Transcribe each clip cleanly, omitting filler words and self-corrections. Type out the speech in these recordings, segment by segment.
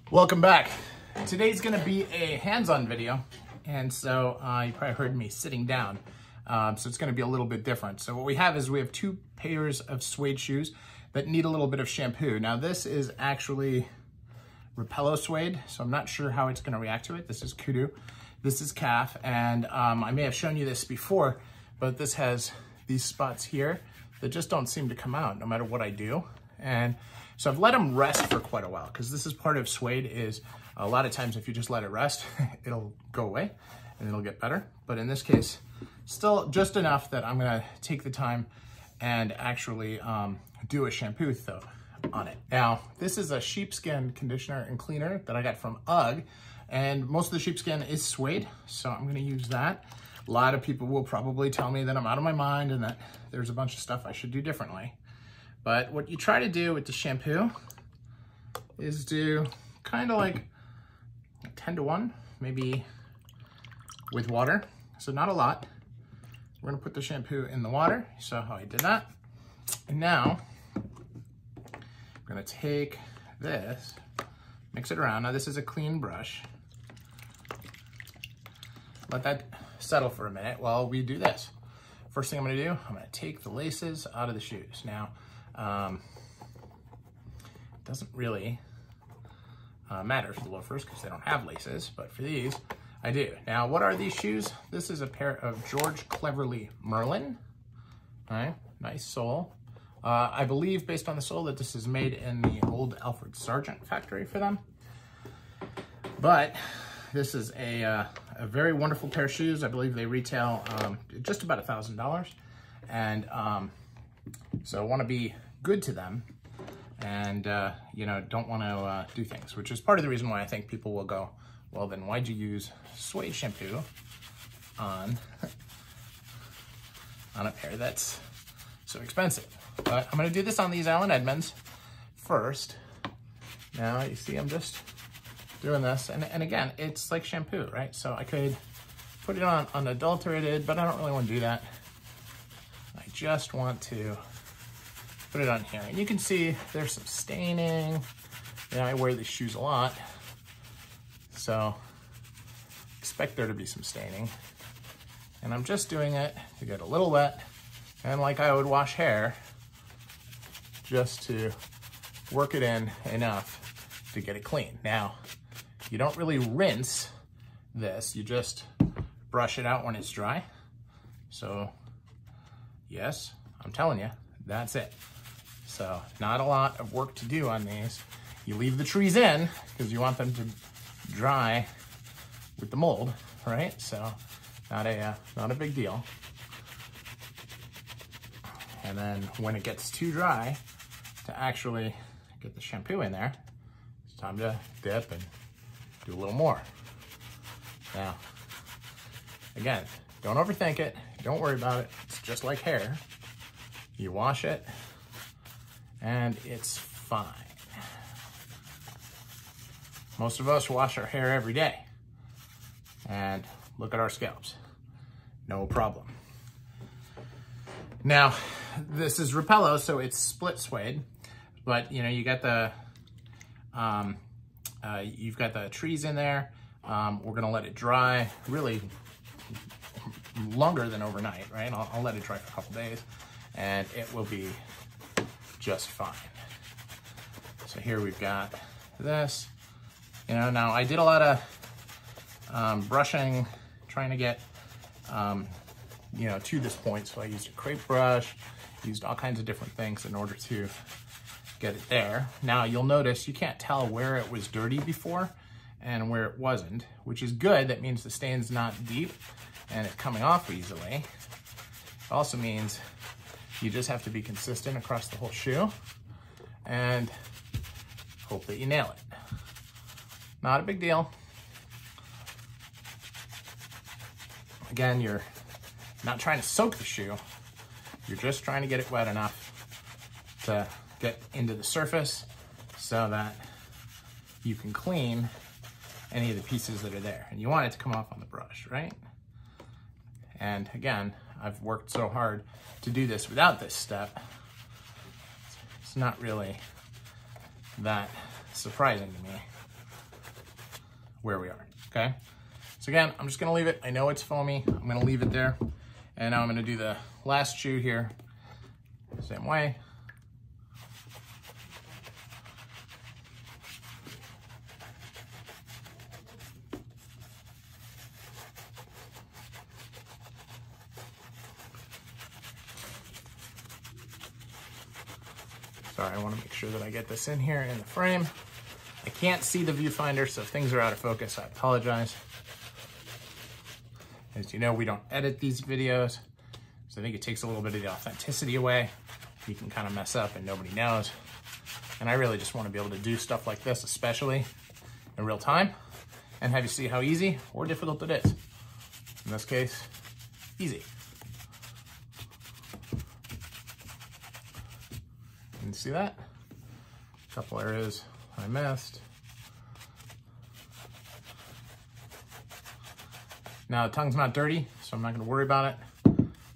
Welcome back. Today's gonna be a hands-on video, and so you probably heard me sitting down, so it's gonna be a little bit different. So what we have is we have two pairs of suede shoes that need a little bit of shampoo. Now this is actually Repello suede, so I'm not sure how it's gonna react to it. This is kudu, this is calf, and I may have shown you this before, but this has these spots here that just don't seem to come out no matter what I do. And so I've let them rest for quite a while, because this is part of suede is a lot of times if you just let it rest, it'll go away and it'll get better. But in this case, still just enough that I'm gonna take the time and actually do a shampoo though on it. Now, this is a sheepskin conditioner and cleaner that I got from UGG, and most of the sheepskin is suede, so I'm gonna use that. A lot of people will probably tell me that I'm out of my mind and that there's a bunch of stuff I should do differently. But what you try to do with the shampoo is do kind of like 10-to-1, maybe with water. So not a lot. We're gonna put the shampoo in the water. You saw how I did that. And now, I'm gonna take this, mix it around. Now this is a clean brush. Let that settle for a minute while we do this. First thing I'm gonna do, I'm gonna take the laces out of the shoes. Now, it doesn't really matter for the loafers because they don't have laces, but for these, I do. Now, what are these shoes? This is a pair of George Cleverly Merlin. All right, nice sole. I believe, based on the sole, that this is made in the old Alfred Sargent factory for them. But this is a very wonderful pair of shoes. I believe they retail just about $1,000. And so I want to be good to them and, you know, don't want to do things, which is part of the reason why I think people will go, well, then why'd you use suede shampoo on a pair that's so expensive? But I'm going to do this on these Allen Edmonds first. Now, you see, I'm just doing this. And again, it's like shampoo, right? So I could put it on unadulterated, but I don't really want to do that. I just want to put it on here. And you can see there's some staining. You know, I wear these shoes a lot, so expect there to be some staining. And I'm just doing it to get a little wet, and like I would wash hair, just to work it in enough to get it clean. Now, you don't really rinse this, you just brush it out when it's dry. So yes, I'm telling you, that's it. So not a lot of work to do on these. You leave the trees in because you want them to dry with the mold, right? So not a big deal. And then when it gets too dry to actually get the shampoo in there, it's time to dip and do a little more. Now, again, don't overthink it. Don't worry about it. It's just like hair. You wash it, and it's fine. Most of us wash our hair every day, and look at our scalps. No problem. Now, this is Repello, so it's split suede, but you know, you got the, you've got the trees in there. We're gonna let it dry really longer than overnight, right? I'll let it dry for a couple days, and it will be just fine. So here we've got this. You know, now I did a lot of brushing, trying to get, you know, to this point. So I used a crepe brush, used all kinds of different things in order to get it there. Now you'll notice you can't tell where it was dirty before and where it wasn't, which is good. That means the stain's not deep and it's coming off easily. It also means you just have to be consistent across the whole shoe and hope that you nail it. Not a big deal. Again, you're not trying to soak the shoe. You're just trying to get it wet enough to get into the surface so that you can clean any of the pieces that are there. And you want it to come off on the brush, right? And again, I've worked so hard to do this without this step. It's not really that surprising to me. where we are, okay? So again, I'm just gonna leave it. I know it's foamy. I'm gonna leave it there. And now I'm gonna do the last shoe here, same way. Sorry, I want to make sure that I get this in here in the frame. I can't see the viewfinder, so if things are out of focus, I apologize. As you know, we don't edit these videos, so I think it takes a little bit of the authenticity away. You can kind of mess up and nobody knows. And I really just want to be able to do stuff like this, especially in real time, and have you see how easy or difficult it is. In this case, easy. Can you see that? A couple areas I missed. Now the tongue's not dirty, so I'm not gonna worry about it.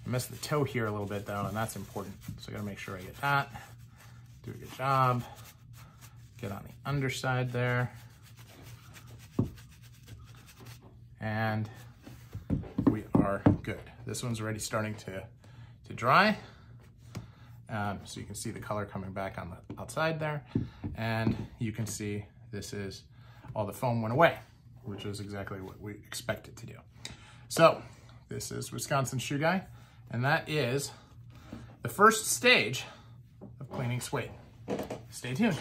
I missed the toe here a little bit though, and that's important. So I gotta make sure I get that. Do a good job. Get on the underside there. And we are good. This one's already starting to dry. So you can see the color coming back on the outside there. And you can see this is, all the foam went away, which is exactly what we expected to do. So this is Wisconsin Shoe Guy, and that is the first stage of cleaning suede. Stay tuned.